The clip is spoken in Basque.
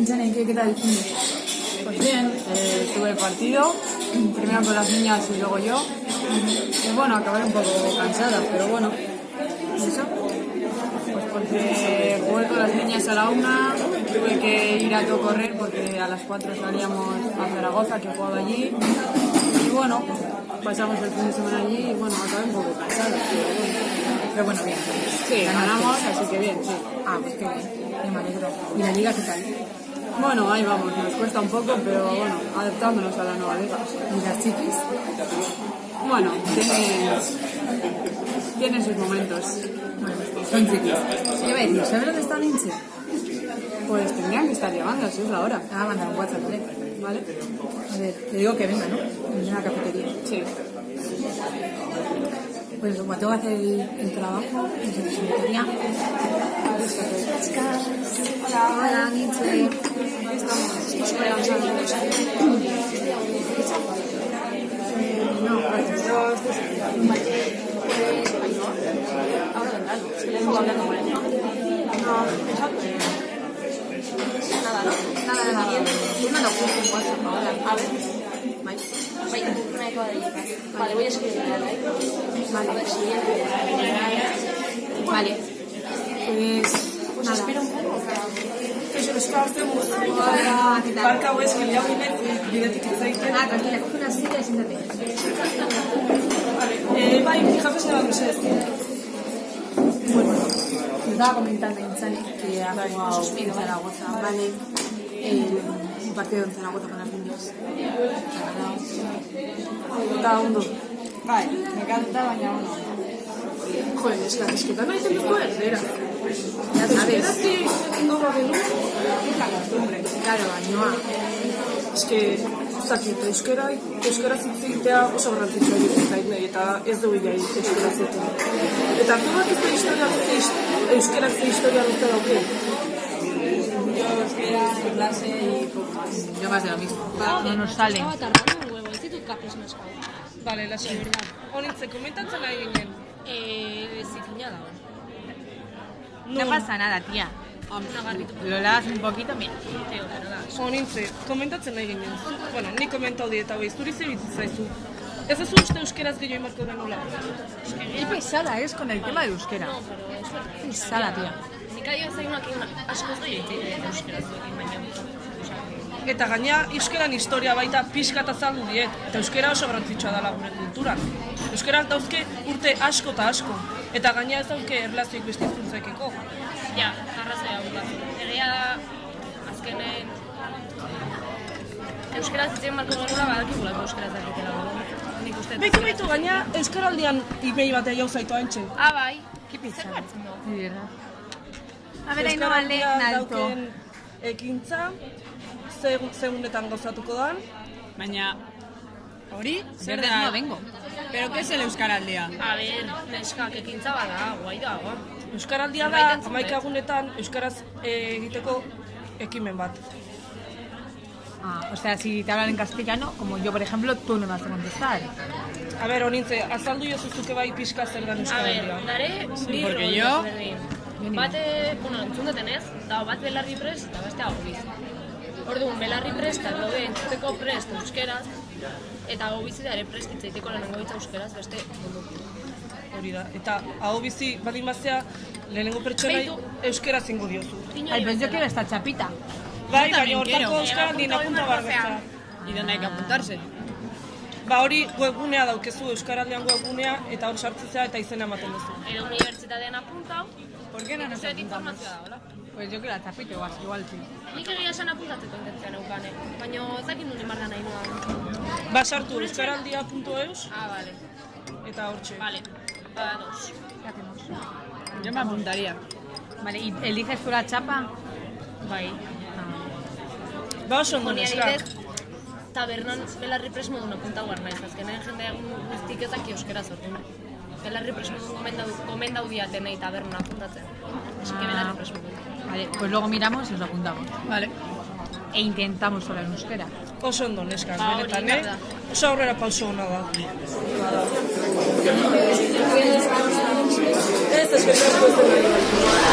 Inchane, ¿qué tal el fin de? Pues bien, tuve el partido, primero con las niñas y luego yo. Y bueno, acabé un poco cansada, pero bueno. ¿Y eso? Pues porque jugué con las niñas a la 1, tuve que ir a todo correr porque a las 4 salíamos a Zaragoza, que jugaba allí. Y bueno, pasamos el fin de semana allí y bueno, acabé un poco cansada, Pero bueno, bien. Sí, ganamos, así que bien, sí. Ah, pues qué bien. Me alegro. ¿Y la liga qué tal? Bueno, ahí vamos, nos cuesta un poco, pero bueno, adaptándonos a la nueva liga. ¿Y las chiquis? Bueno, tiene sus momentos. Bueno, son chiquis. ¿Qué va a decir? ¿Sabes dónde está Linche? Pues tendrían que estar llegando, así es la hora. Ah, mandar un WhatsApp, ¿vale? ¿Vale? A ver, le digo que venga, ¿no? En una cafetería. Sí. Pues como tengo que hacer el trabajo, en la secretaría. Hola, hola, Nietzsche. Estamos súper cansados. No, gracias. Ahora vendrán, es que le hemos hablado con él. No, nada, ¿no? Nada. Yo mando justo un WhatsApp ahora. A ver. Vale, voy a escribir. Vale. A ver si viene. Vale. Pues nada. Espera un poco. Barka hauez gehiagunek bidetik itzaiten. Ah, tranquila, coge una silla y siéntate. Bai, jafes nada mesedez. Bueno, me estaba comentando Inchane que ha jugado en Zaragoza, ¿vale? Un partido en Zaragoza con las niñas. Eta ondo. Bai, nekatuta baina ondo. Joder, es que arrisketan egiten dugu erdera. Ya sabes. Erazki egingo bagenu, la costumbre. Claro, bainoa. Es que, zakit, euskaraz hitz egitea oso garrantzitsua egiten zait nahi, eta ez dugu jai euskaraz egiten. Eta hartu bat ez da euskaraz historia dute dauke. Yo euskera en clase y poco más. Yo más de lo mismo. No nos sale. Estaba tardando un huevo, ez ditut kapes naskau. Vale, lasai. Honitze, komentatzen nahi ginen. Zikina dago. No pasa nada, tía. Nagarritu. Lo lavas un poquito, mira. Honitze, komentatzen nahi ginen. Bueno, ni komentau dieta hoi, zuri zerbitzu zaizu. Ez ez uste euskeraz gehiago imarko denula. Qué pesada es con el tema del euskera. No, pero es verdad. Pesada, tía. Nik aio zaiunak askoz gehiago egiten euskaraz egin baina. Eta gaina euskeran historia baita pixka eta azaldu diet. Eta euskera oso garrantzitsua dela gure kulturan. Euskerak dauzke urte asko eta asko. Eta gaina ez dauke erlazioik beste hizkuntzekiko. Ja, arrazoi hau da. Egia da, azkenen... Euskaraz itzen marko genula badakigulako euskaraz dakitela. Nik uste... Beitu, gaina euskaraldian email batea jau zaitu haintxe. Ah, bai. Zer hartzen du? Sí, verdad. A ver, ahí no vale en alto. Dauken ekintza, segunetan gauzatuko dan. Baina, hori, zer Verdes da? no vengo. Pero ¿qué es el Euskaraldia? A ver, neskak ekintza bada, guai dago. Euskaraldia da, 11 egunetan euskaraz egiteko ekimen bat. Ah, o sea, si te hablan en castellano, como yo, por ejemplo, tú no me vas a contestar. A ber, honintze, azaldu jozuzuke bai pixka zer dan A euskaraldia. ver, dare, bi porque rol yo- desberdin. Bate, bueno, entzun duten ez, da bat belarri prest eta beste gobiz. Orduan, belarri prestak daude entzuteko prest euskeraz, eta gobizi da ere prest hitzaiteko lehenengo hitza euskeraz beste mundu. Hori da, eta hau bizi badin bazea, lehenengo pertsonai Beitu. euskera zingo diozu. Ay, pues yo quiero esta chapita. Bai, también baina quiero. hortako euskaraldien apunta barbeza. ¿Y dónde hay que apuntarse? Ba hori webgunea daukezu, euskaraldian webgunea, eta hor sartzea eta izena ematen duzu. Edo unibertsitatean apuntau, ¿Por qué no nos zer apuntamos? informazioa da, hola? Pues yo quiero la chapita, igual sí. Nik egia esan apuntatzeko intentzia neukane, baina ezakit nuen imarra nahi nuan. Ba sartu euskaraldia.eus Ah, vale, eta hortxe. vale, dos. ¿Qué hacemos? Yo me apuntaría. Vale, ¿y eliges tú la chapa? Bai. Ba oso ondo Honi neska. adibidez, tabernan belarri presmodun apunta guar naiz, azkenen jendea guztik ezak euskera sortu nahi. Belarri presmodun gomendau diatenei tabernan apuntatzen. Así que belarri presmodun. Vale, pues luego miramos y nos apuntamos. Vale. E intentamos hablar en euskera. Oso ondo neska, Ba, hori, benetan, behar da. Oso aurrera pauso hona da. Ez, eskerrik asko ez dela.